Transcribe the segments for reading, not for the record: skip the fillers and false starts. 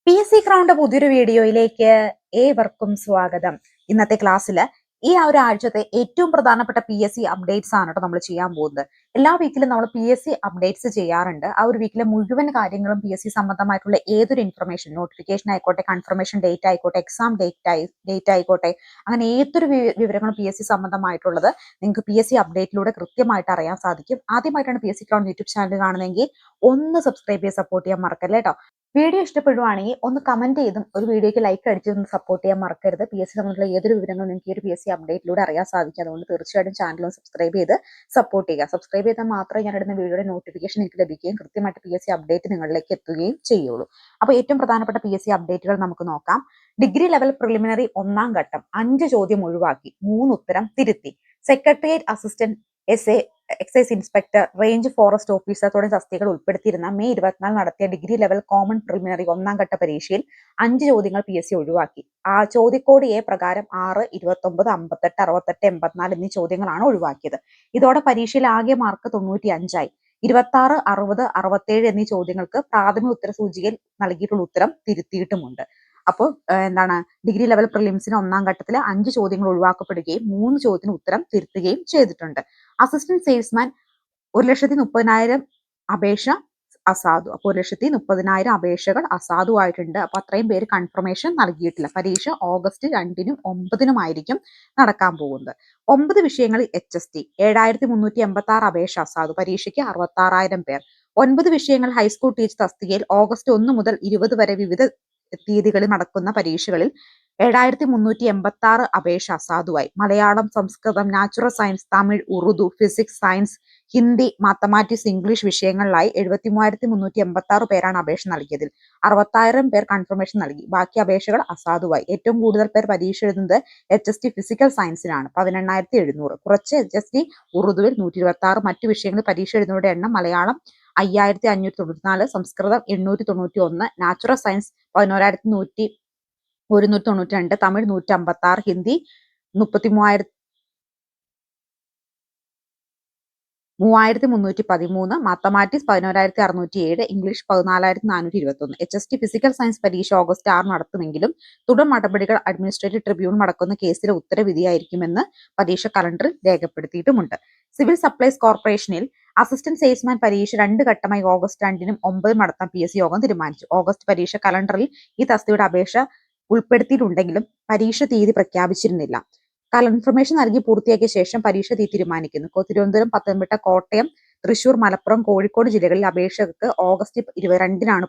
PSC crowned പുതിയൊരു വീഡിയോയിലേക്ക് ഏവർക്കും സ്വാഗതം. ഇന്നത്തെ ക്ലാസ്സിൽ ഈ ഒരു ആഴ്ചത്തെ ഏറ്റവും പ്രധാനപ്പെട്ട PSC അപ്ഡേറ്റ്സ് ആണ് കേട്ടോ നമ്മൾ ചെയ്യാൻ പോകുന്നത്. എല്ലാ വീക്കിലും നമ്മൾ PSC അപ്ഡേറ്റ്സ് ചെയ്യാറുണ്ട്. ആ ഒരു വീക്കിലെ മുഴുവൻ കാര്യങ്ങളും PSC സംബന്ധമായിട്ടുള്ള ഏതൊരു ഇൻഫർമേഷൻ, നോട്ടിഫിക്കേഷൻ ആയിക്കോട്ടെ, കൺഫർമേഷൻ ഡേറ്റ് ആയിക്കോട്ടെ, എക്സാം ഡേറ്റ് ആയിക്കോട്ടെ, അങ്ങനെ ഏതൊരു വിവരങ്ങളും PSC സംബന്ധമായിട്ടുള്ളത് നിങ്ങൾക്ക് PSC അപ്ഡേറ്റിലൂടെ കൃത്യമായിട്ട് അറിയാൻ സാധിക്കും. ആദ്യമായിട്ടാണ് PSC ക്രൗണ്ട് യൂട്യൂബ് ചാനൽ കാണുന്നതെങ്കിൽ ഒന്ന് സബ്സ്ക്രൈബ് ചെയ്ത് സപ്പോർട്ട് ചെയ്യാൻ മറക്കല്ലേ കേട്ടോ. വീഡിയോ ഇഷ്ടപ്പെടുവാണെങ്കിൽ ഒന്ന് കമന്റ് ചെയ്തും ഒരു വീഡിയോക്ക് ലൈക്ക് അടിച്ച് ഒന്ന് സപ്പോർട്ട് ചെയ്യാൻ മറക്കരുത്. PSC സംബന്ധിച്ചുള്ള ഏതൊരു വിവരങ്ങളും നിങ്ങൾക്ക് ഈ ഒരു PSC അപ്ഡേറ്റിലൂടെ അറിയാൻ സാധിക്കും. അതുകൊണ്ട് തീർച്ചയായിട്ടും ചാനൽ സബ്സ്ക്രൈബ് ചെയ്ത് സപ്പോർട്ട് ചെയ്യുക. സബ്സ്ക്രൈബ് ചെയ്താൽ മാത്രമേ ഞാൻ ഇടുന്ന വീഡിയോയുടെ നോട്ടിഫിക്കേഷൻ നിങ്ങൾക്ക് ലഭിക്കുകയും കൃത്യമായിട്ട് PSC അപ്ഡേറ്റ് നിങ്ങളിലേക്ക് എത്തുകയും ചെയ്യുള്ളൂ. അപ്പോൾ ഏറ്റവും പ്രധാനപ്പെട്ട PSC അപ്ഡേറ്റുകൾ നമുക്ക് നോക്കാം. ഡിഗ്രി ലെവൽ പ്രിലിമിനറി ഒന്നാം ഘട്ടം 5 ചോദ്യം ഒഴിവാക്കി, 3 ഉത്തരം തിരുത്തി. Secretariat assistant excise inspector, range forest officer തുടങ്ങിയ തസ്തികകൾ ഉൾപ്പെടുത്തിയിരുന്ന മെയ് 24 നടത്തിയ ഡിഗ്രി ലെവൽ കോമൺ പ്രിലിമിനറി ഒന്നാം ഘട്ട പരീക്ഷയിൽ 5 ചോദ്യങ്ങൾ PSC ഒഴിവാക്കി. ആ ചോദ്യക്കോഡ് എ പ്രകാരം 6, 29, 58, 68, 84 എന്നീ ചോദ്യങ്ങളാണ് ഒഴിവാക്കിയത്. ഇതോടെ പരീക്ഷയിൽ ആകെ മാർക്ക് 95ആയി. 26, 60, 67 എന്നീ ചോദ്യങ്ങൾക്ക് പ്രാഥമിക ഉത്തര സൂചികയിൽ നൽകിയിട്ടുള്ള ഉത്തരം തിരുത്തിയിട്ടുമുണ്ട്. അപ്പോൾ എന്താണ്, ഡിഗ്രി ലെവൽ പ്രിലിംസിന് ഒന്നാം ഘട്ടത്തിൽ 5 ചോദ്യങ്ങൾ ഒഴിവാക്കപ്പെടുകയും 3 ചോദ്യത്തിന് ഉത്തരം തിരുത്തുകയും ചെയ്തിട്ടുണ്ട്. അസിസ്റ്റന്റ് സെയിൽസ്മാൻ 1,30,000 അപേക്ഷ അസാധു. അപ്പോൾ 1,30,000 അപേക്ഷകൾ അസാധുവായിട്ടുണ്ട്. അപ്പൊ അത്രയും പേര് കൺഫർമേഷൻ നൽകിയിട്ടില്ല. പരീക്ഷ ഓഗസ്റ്റ് 2-നും 9-നും ആയിരിക്കും നടക്കാൻ പോകുന്നത്. 9 വിഷയങ്ങളിൽ HST 7,386 അപേക്ഷ അസാധു. പരീക്ഷയ്ക്ക് 66,000 പേർ. 9 വിഷയങ്ങൾ ഹൈസ്കൂൾ ടീച്ചർ തസ്തികയിൽ ഓഗസ്റ്റ് 1 മുതൽ 20 വരെ വിവിധ തീയതികളിൽ നടക്കുന്ന പരീക്ഷകളിൽ 7,386 അപേക്ഷ അസാധുവായി. Malayalam, Sanskrit, natural science, Tamil, Urdu, physics, science, Hindi, mathematics, English വിഷയങ്ങളിലായി 73,386 പേരാണ് അപേക്ഷ നൽകിയതിൽ 60,000 പേർ കൺഫർമേഷൻ നൽകി. ബാക്കി അപേക്ഷകൾ അസാധുവായി. ഏറ്റവും കൂടുതൽ പേർ പരീക്ഷ എഴുതുന്നത് HST ഫിസിക്കൽ സയൻസിനാണ്, 18,700. കുറച്ച് HST ഉറുദുവിൽ 126. മറ്റു വിഷയങ്ങളിൽ പരീക്ഷ എഴുതുന്നവരുടെ എണ്ണം: മലയാളം 5,594, സംസ്കൃതം 891, natural science 11,192, Tamil 156, Hindi 33,313, mathematics 11,607, English 14,421. HST physical science പരീക്ഷ ഓഗസ്റ്റ് 6 നടത്തുമെങ്കിലും തുടർ നടപടികൾ അഡ്മിനിസ്ട്രേറ്റീവ് ട്രിബ്യൂണൽ നടക്കുന്ന കേസിലെ ഉത്തരവിധിയായിരിക്കുമെന്ന് പരീക്ഷ കലണ്ടറിൽ രേഖപ്പെടുത്തിയിട്ടുമുണ്ട്. സിവിൽ സപ്ലൈസ് കോർപ്പറേഷനിൽ അസിസ്റ്റന്റ് സെയിൽസ്മാൻ പരീക്ഷ 2 ഘട്ടമായി ഓഗസ്റ്റ് 2-നും 9-നും നടത്താൻ PSC യോഗം തീരുമാനിച്ചു. ഓഗസ്റ്റ് പരീക്ഷ കലണ്ടറിൽ ഈ തസ്തികയുടെ അപേക്ഷ ഉൾപ്പെടുത്തിയിട്ടുണ്ടെങ്കിലും പരീക്ഷ തീയതി പ്രഖ്യാപിച്ചിരുന്നില്ല. കൺഫർമേഷൻ നൽകി പൂർത്തിയാക്കിയ ശേഷം പരീക്ഷ തീരുമാനിക്കുന്നു. തിരുവനന്തപുരം, പത്തനംതിട്ട, കോട്ടയം, തൃശൂർ, മലപ്പുറം, കോഴിക്കോട് ജില്ലകളിൽ അപേക്ഷകർക്ക് ഓഗസ്റ്റ് 22-നാണ്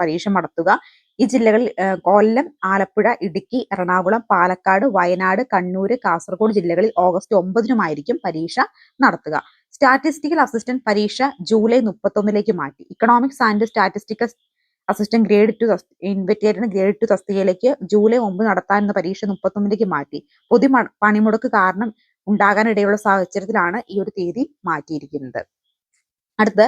പരീക്ഷ നടത്തുക. ഈ ജില്ലകളിൽ കൊല്ലം, ആലപ്പുഴ, ഇടുക്കി, എറണാകുളം, പാലക്കാട്, വയനാട്, കണ്ണൂർ, കാസർഗോഡ് ജില്ലകളിൽ ഓഗസ്റ്റ് 9-നുമായിരിക്കും പരീക്ഷ നടത്തുക. സ്റ്റാറ്റിസ്റ്റിക്കൽ അസിസ്റ്റന്റ് പരീക്ഷ ജൂലൈ 31-ലേക്ക് മാറ്റി. Economics and statistical assistant grade 2 ഇൻവെറ്റേറിയൻ ഗ്രേഡ് 2 തസ്തികയിലേക്ക് ജൂലൈ 9 നടത്താനെന്ന പരീക്ഷ 31-ലേക്ക് മാറ്റി. പൊതു പണിമുടക്ക് കാരണം ഉണ്ടാകാനിടയുള്ള സാഹചര്യത്തിലാണ് ഈ ഒരു തീയതി മാറ്റിയിരിക്കുന്നത്. അടുത്ത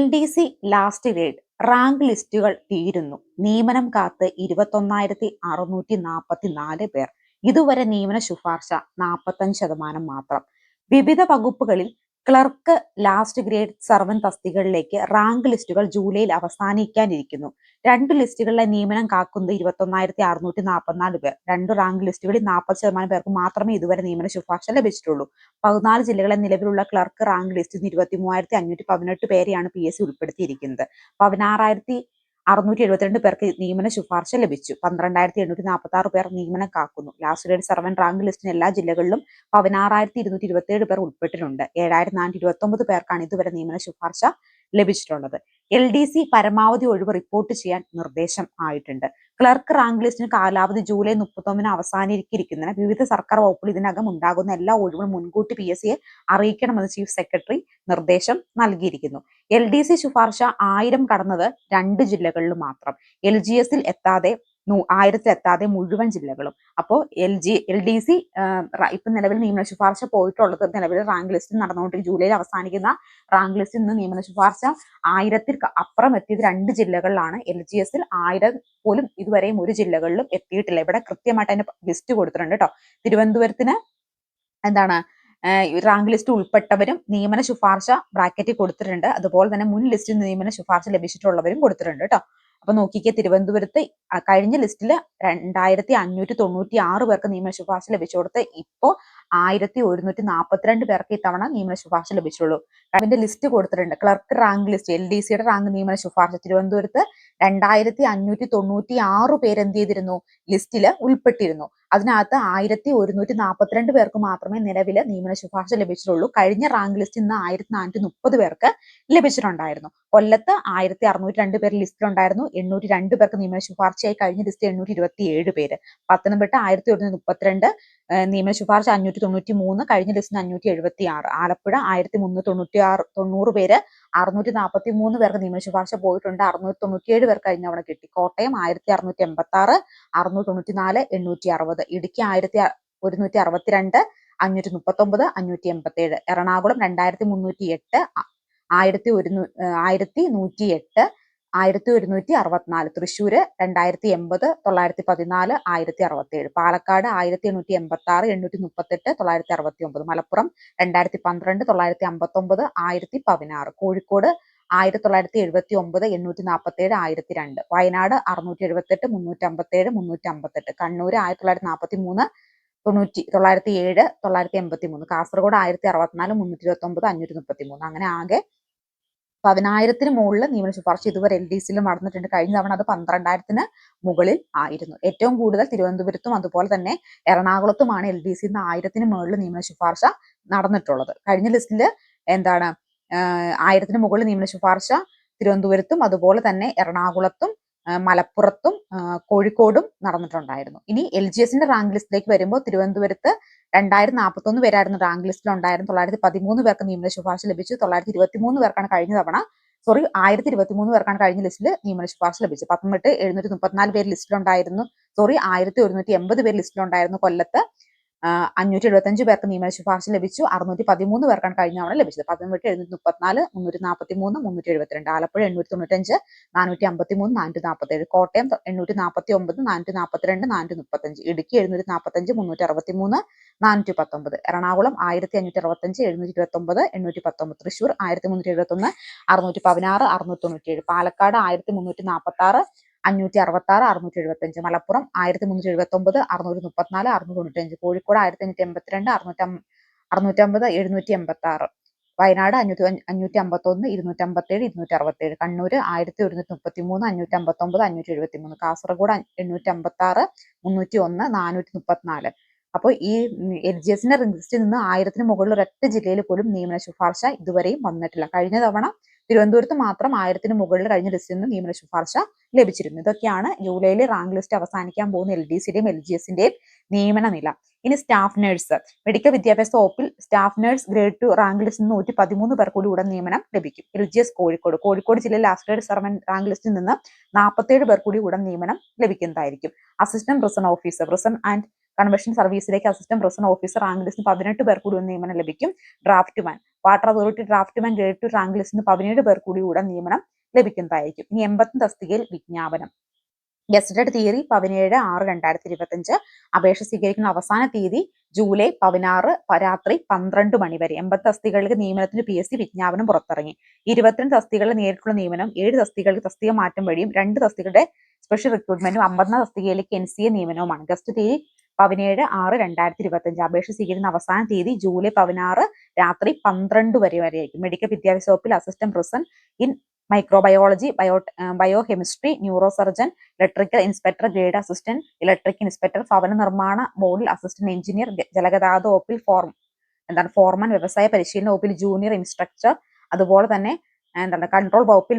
LDC ലാസ്റ്റ് ഗ്രേഡ് റാങ്ക് ലിസ്റ്റുകൾ തീരുന്നു. നിയമനം കാത്ത് 21,644 പേർ. ഇതുവരെ നിയമന ശുപാർശ 45% മാത്രം. വിവിധ വകുപ്പുകളിൽ ക്ലർക്ക്, ലാസ്റ്റ് ഗ്രേഡ് സർവന്റ് തസ്തികകളിലേക്ക് റാങ്ക് ലിസ്റ്റുകൾ ജൂലൈയിൽ അവസാനിക്കാനിരിക്കുന്നു. 2 ലിസ്റ്റുകളിലെ നിയമനം കാക്കുന്നത് 21,644 പേർ. 2 റാങ്ക് ലിസ്റ്റുകളിൽ 40% പേർക്ക് മാത്രമേ ഇതുവരെ നിയമന ശുപാർശ ലഭിച്ചിട്ടുള്ളൂ. 14 ജില്ലകളിലെ നിലവിലുള്ള ക്ലർക്ക് റാങ്ക് ലിസ്റ്റിൽ 23,518 പേരെയാണ് PSC ഉൾപ്പെടുത്തിയിരിക്കുന്നത്. 16,672 പേർക്ക് നിയമന ശുപാർശ ലഭിച്ചു. 12,846 പേർ നിയമനം കാക്കുന്നു. ലാസ്റ്റ് ഗ്രേഡ് സർവന്റ് റാങ്ക് ലിസ്റ്റിന് എല്ലാ ജില്ലകളിലും 16,227 പേർ ഉൾപ്പെട്ടിട്ടുണ്ട്. 7,429 പേർക്കാണ് ഇതുവരെ നിയമന ശുപാർശ ലഭിച്ചിട്ടുള്ളത്. LDC പരമാവധി ഒഴിവ് റിപ്പോർട്ട് ചെയ്യാൻ നിർദ്ദേശം ആയിട്ടുണ്ട്. ക്ലർക്ക് റാങ്ക് ലിസ്റ്റിന് കാലാവധി ജൂലൈ 31 അവസാനിച്ചിരിക്കുന്നതിന് വിവിധ സർക്കാർ വകുപ്പുകൾ ഇതിനകം ഉണ്ടാകുന്ന എല്ലാ ഒഴിവുകളും മുൻകൂട്ടി PSCയെ അറിയിക്കണമെന്ന് ചീഫ് സെക്രട്ടറി നിർദ്ദേശം നൽകിയിരിക്കുന്നു. LDC ശുപാർശ 1000 കടന്നത് 2 ജില്ലകളിൽ മാത്രം. LGSൽ എത്താതെ 1000-ൽ എത്താതെ മുഴുവൻ ജില്ലകളും. അപ്പോൾ LDC ഇപ്പൊ നിലവിൽ നിയമന ശുപാർശ പോയിട്ടുള്ളത് നിലവിൽ റാങ്ക് ലിസ്റ്റിൽ നടന്നുകൊണ്ടിരിക്കുന്ന ജൂലൈയിൽ അവസാനിക്കുന്ന റാങ്ക് ലിസ്റ്റിൽ നിന്ന് നിയമന ശുപാർശ 1000-ൽ അപ്പുറം എത്തിയത് 2 ജില്ലകളിലാണ്. LGSൽ 1000 പോലും ഇതുവരെയും ഒരു ജില്ലകളിലും എത്തിയിട്ടില്ല. ഇവിടെ കൃത്യമായിട്ട് അതിന്റെ ലിസ്റ്റ് കൊടുത്തിട്ടുണ്ട് കേട്ടോ. തിരുവനന്തപുരത്തിന് റാങ്ക് ലിസ്റ്റ് ഉൾപ്പെട്ടവരും നിയമന ശുപാർശ ബ്രാക്കറ്റിൽ കൊടുത്തിട്ടുണ്ട്. അതുപോലെ തന്നെ മുൻ ലിസ്റ്റിൽ നിയമന ശുപാർശ ലഭിച്ചിട്ടുള്ളവരും കൊടുത്തിട്ടുണ്ട് കേട്ടോ. അപ്പൊ നോക്കിക്കേ, തിരുവനന്തപുരത്ത് കഴിഞ്ഞ ലിസ്റ്റിൽ 2596 പേർക്ക് നിയമന ശുപാർശ ലഭിച്ചു കൊടുത്ത് ഇപ്പോ 1142 പേർക്ക് ഇത്തവണ നിയമന ശുപാർശ ലഭിച്ചുള്ളൂ. അതിന്റെ ലിസ്റ്റ് കൊടുത്തിട്ടുണ്ട്. ക്ലർക്ക് റാങ്ക് ലിസ്റ്റ്, LDCയുടെ റാങ്ക് നിയമന ശുപാർശ തിരുവനന്തപുരത്ത് 2596 പേര് എന്ത് ചെയ്തിരുന്നു, ലിസ്റ്റിൽ ഉൾപ്പെട്ടിരുന്നു. അതിനകത്ത് 1142 പേർക്ക് മാത്രമേ നിലവിൽ നിയമന ശുപാർശ ലഭിച്ചിട്ടുള്ളൂ. കഴിഞ്ഞ റാങ്ക് ലിസ്റ്റ് ഇന്ന് 1430 പേർക്ക് ലഭിച്ചിട്ടുണ്ടായിരുന്നു. കൊല്ലത്ത് 1602 പേര് ലിസ്റ്റിലുണ്ടായിരുന്നു. 802 പേർക്ക് നിയമന ശുപാർശയായി. കഴിഞ്ഞ ലിസ്റ്റ് 827 പേര്. പത്തനംതിട്ട 1132 നിയമന ശുപാർശ 593, കഴിഞ്ഞ ലിസ്റ്റിന് 576. ആലപ്പുഴ 1390 പേര്, 643 പേർക്ക് നിയമന ശുപാർശ പോയിട്ടുണ്ട്. 697 പേർക്ക് കഴിഞ്ഞ തവണ കിട്ടി. കോട്ടയം 1686, 694, 860. ഇടുക്കി 1162, 539, 587. എറണാകുളം 2308, 1108, 1164. തൃശ്ശൂര് 2080, 914, 1067. പാലക്കാട് 1886, 838, 969. മലപ്പുറം 2012, 959, 1016. കോഴിക്കോട് 1979, 847, 1002. വയനാട് 678, 357, 358. കണ്ണൂർ 1943, 907, 983. കാസർഗോഡ് 1064, 329, 533. അങ്ങനെ ആകെ 10,000-ന് മുകളിൽ നിയമന ശുപാർശ ഇതുവരെ LDCയിൽ നടന്നിട്ടുണ്ട്. കഴിഞ്ഞ തവണ അത് 12,000-ന് മുകളിൽ ആയിരുന്നു. ഏറ്റവും കൂടുതൽ തിരുവനന്തപുരത്തും അതുപോലെ തന്നെ എറണാകുളത്തുമാണ് LDCയിൽ 1000-ന് മുകളിൽ നിയമന ശുപാർശ നടന്നിട്ടുള്ളത്. കഴിഞ്ഞ ലിസ്റ്റിൽ 1000-ന് മുകളിൽ നിയമന ശുപാർശ തിരുവനന്തപുരത്തും അതുപോലെ തന്നെ എറണാകുളത്തും മലപ്പുറത്തും കോഴിക്കോടും നടന്നിട്ടുണ്ടായിരുന്നു. ഇനി LGSന്റെ റാങ്ക് ലിസ്റ്റിലേക്ക് വരുമ്പോൾ തിരുവനന്തപുരത്ത് 2041 പേരായിരുന്നു റാങ്ക് ലിസ്റ്റിൽ ഉണ്ടായിരുന്നു. 913 പേർക്ക് നിയമന ശുപാർശ ലഭിച്ചു. 923 പേർക്കാണ് കഴിഞ്ഞ തവണ 1023 പേർക്കാണ് കഴിഞ്ഞ ലിസ്റ്റിൽ നിയമന ശുപാർശ ലഭിച്ചത്. പത്തനംതിട്ട 734 പേര് ലിസ്റ്റിലുണ്ടായിരുന്നു. 1180 പേര് ലിസ്റ്റിലുണ്ടായിരുന്നു. കൊല്ലത്ത് 575 പേർക്ക് നിയമന ശുപാർശ ലഭിച്ചു. 613 പേർക്കാണ് കഴിഞ്ഞ തവണ ലഭിച്ചത്. പത്തനംതിട്ട 734, 343, 372. ആലപ്പുഴ 895, 453, 447. കോട്ടയം 849, 442, 435. ഇടുക്കി 745, 363, 419. എറണാകുളം 1565, 729, 819. തൃശൂർ 1371, 616, 697. പാലക്കാട് 1346, 566, 675. മലപ്പുറം 1379, 634, 695. കോഴിക്കോട് 1582, 650, 786. വയനാട് 551, 257, 267. കണ്ണൂർ 1133, 559, 573. കാസർഗോഡ് 856, 301, 434. അപ്പോൾ ഈ LGSന്റെ ലിസ്റ്റിൽ നിന്ന് 1000-ന് മുകളിൽ ഒരൊറ്റ ജില്ലയിൽ പോലും നിയമന ശുപാർശ ഇതുവരെയും വന്നിട്ടില്ല. കഴിഞ്ഞ തവണ തിരുവനന്തപുരത്ത് മാത്രം 1000-ന് മുകളിൽ കഴിഞ്ഞ ലിസ്റ്റിൽ നിന്ന് നിയമന ശുപാർശ ലഭിച്ചിരുന്നു. ഇതൊക്കെയാണ് ജൂലൈയിലെ റാങ്ക് ലിസ്റ്റ് അവസാനിക്കാൻ പോകുന്ന LDCയുടെയും LGSന്റെയും നിയമന നില. ഇനി സ്റ്റാഫ് നഴ്സ്, മെഡിക്കൽ വിദ്യാഭ്യാസ വകുപ്പിൽ സ്റ്റാഫ് നഴ്സ് ഗ്രേഡ് 2 റാങ്ക് ലിസ്റ്റിൽ നിന്ന് 113 പേർ കൂടി ഉടൻ നിയമനം ലഭിക്കും. LGS കോഴിക്കോട് ജില്ലയിൽ ലാസ്റ്റ് സർവന്റ് റാങ്ക് ലിസ്റ്റിൽ നിന്ന് 47 പേർ കൂടി ഉടൻ നിയമനം ലഭിക്കുന്നതായിരിക്കും. Assistant prison officer, prison and convention സർവീസിലേക്ക് അസിസ്റ്റന്റ് പ്രിസൺ ഓഫീസർ റാങ്ക് ലിസ്റ്റിന് 18 പേർ കൂടി നിയമനം ലഭിക്കും. Draughtsman, water authority draughtsman grade 2 rank ലിസ്റ്റിന് 17 പേർ കൂടി ഉടൻ നിയമനം ലഭിക്കുന്നതായിരിക്കും. ഇനി 80 തസ്തികയിൽ വിജ്ഞാപനം. ഗസറ്റഡ് തീയതി 17/6/2025. അപേക്ഷ സ്വീകരിക്കുന്ന അവസാന തീയതി ജൂലൈ 16 രാത്രി 12 മണി വരെ. 80 തസ്തികകൾക്ക് നിയമനത്തിന് PSC വിജ്ഞാപനം പുറത്തിറങ്ങി. 22 തസ്തികകളുടെ നേരിട്ടുള്ള നിയമനം, 7 തസ്തികകൾക്ക് തസ്തിക മാറ്റം വഴിയും 2 തസ്തികകളുടെ സ്പെഷ്യൽ റിക്രൂട്ട്മെന്റും 51 തസ്തികയിലേക്ക് NCA നിയമനവുമാണ്. ഗസ്റ്റ് തീയതി 17/6/2025. അപേക്ഷ സ്വീകരിക്കുന്ന അവസാന തീയതി ജൂലൈ 16 രാത്രി 12 വരെയായിരിക്കും. മെഡിക്കൽ വിദ്യാഭ്യാസ വകുപ്പിൽ assistant professor in microbiology, biochemistry, neuro surgeon, electrical inspector, grade assistant, electric inspector, ഭവന നിർമ്മാണ ബോർഡിൽ അസിസ്റ്റന്റ് എഞ്ചിനീയർ, ജലഗതാഗത വകുപ്പിൽ ഫോർമാൻ, വ്യവസായ പരിശീലന വകുപ്പിൽ ജൂനിയർ ഇൻസ്ട്രക്ടർ, അതുപോലെ തന്നെ കൺട്രോൾ വകുപ്പിൽ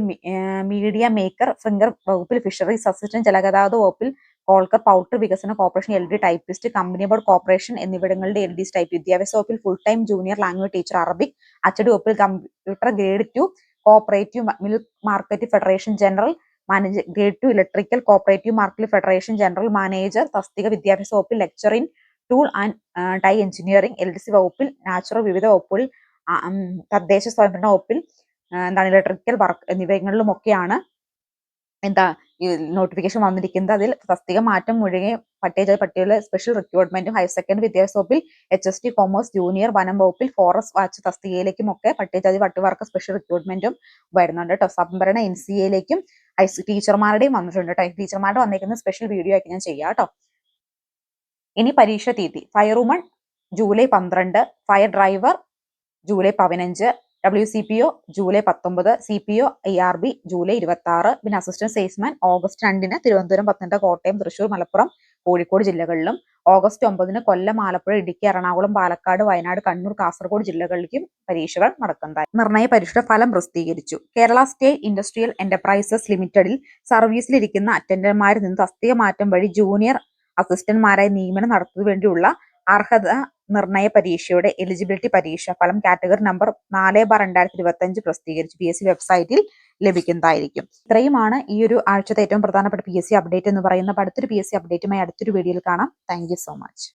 മീഡിയ മേക്കർ, ഫിംഗർ വകുപ്പിൽ ഫിഷറീസ് അസിസ്റ്റന്റ്, ജലഗതാഗത വകുപ്പിൽ കോൾക്കർ പൗൾട്രി വികസന corporation LD typist, company board corporation എന്നിവിടങ്ങളുടെ LD ടൈപ്പ്. വിദ്യാഭ്യാസ വകുപ്പിൽ full time junior language teacher Arabic, അച്ചടി വകുപ്പിൽ computer grade 2 cooperative milk market federation general manager, grade 2 electrical cooperative market federation general manager തസ്തിക. വിദ്യാഭ്യാസ വകുപ്പിൽ lecture in tool and die engineering. LDC വകുപ്പിൽ natural. വിവിധ വകുപ്പുകളിൽ തദ്ദേശ സ്വയംഭരണ വകുപ്പിൽ ഇലക്ട്രിക്കൽ വർക്ക് എന്നിവകളിലുമൊക്കെയാണ് ഈ നോട്ടിഫിക്കേഷൻ വന്നിരിക്കുന്നത്. അതിൽ തസ്തിക മാറ്റം ഒഴികെ പട്ടികയിലെ സ്പെഷ്യൽ റിക്രൂട്ട്മെന്റും ഹയർ സെക്കൻഡറി വിദ്യാഭ്യാസ വകുപ്പിൽ HST കോമേഴ്സ് ജൂനിയർ, വനം വകുപ്പിൽ ഫോറസ്റ്റ് വാച്ച് തസ്തികയിലേക്കും ഒക്കെ പട്ടികജാതി പട്ടികവർഗ സ്പെഷ്യൽ റിക്രൂട്ട്മെന്റും വരുന്നുണ്ട് കേട്ടോ. സംഭരണ NCAയിലേക്കും ടീച്ചർമാരുടെയും വന്നിട്ടുണ്ട് കേട്ടോ. ടീച്ചർമാരുടെ വന്നേക്കുന്ന സ്പെഷ്യൽ വീഡിയോ ആയിട്ട് ഞാൻ ചെയ്യാം കേട്ടോ. ഇനി പരീക്ഷ തീയതി: firewoman July 12, fire driver July 15, WCPO July 19, CPO IRB July 26, പിന്നെ assistant salesman August 2 Thiruvananthapuram, Pathanamthitta, Kottayam, Thrissur, Malappuram, Kozhikode ജില്ലകളിലും, ഓഗസ്റ്റ് 9 കൊല്ലം, ആലപ്പുഴ, ഇടുക്കി, എറണാകുളം, പാലക്കാട്, വയനാട്, കണ്ണൂർ, കാസർഗോഡ് ജില്ലകളിലേക്കും പരീക്ഷകൾ നടക്കുന്നതായി. നിർണയ പരീക്ഷയുടെ ഫലം പ്രസിദ്ധീകരിച്ചു. കേരള സ്റ്റേറ്റ് ഇൻഡസ്ട്രിയൽ എന്റർപ്രൈസസ് ലിമിറ്റഡിൽ സർവീസിലിരിക്കുന്ന അറ്റൻഡർമാരിൽ നിന്ന് തസ്തിക മാറ്റം വഴി ജൂനിയർ അസിസ്റ്റന്റ്മാരായി നിയമനം നടത്തുന്നതിനു വേണ്ടിയുള്ള അർഹത നിർണയ പരീക്ഷയുടെ എലിജിബിലിറ്റി പരീക്ഷ ഫലം കാറ്റഗറി നമ്പർ 4/2025 പ്രസിദ്ധീകരിച്ചു. PSC വെബ്സൈറ്റിൽ ലഭിക്കുന്നതായിരിക്കും. ഇത്രയുമാണ് ഈ ഒരു ആഴ്ചത്തെ ഏറ്റവും പ്രധാനപ്പെട്ട PSC അപ്ഡേറ്റ് എന്ന് പറയുന്നത്. അടുത്തൊരു PSC അപ്ഡേറ്റുമായി അടുത്തൊരു വീഡിയോയിൽ കാണാം. Thank you so much.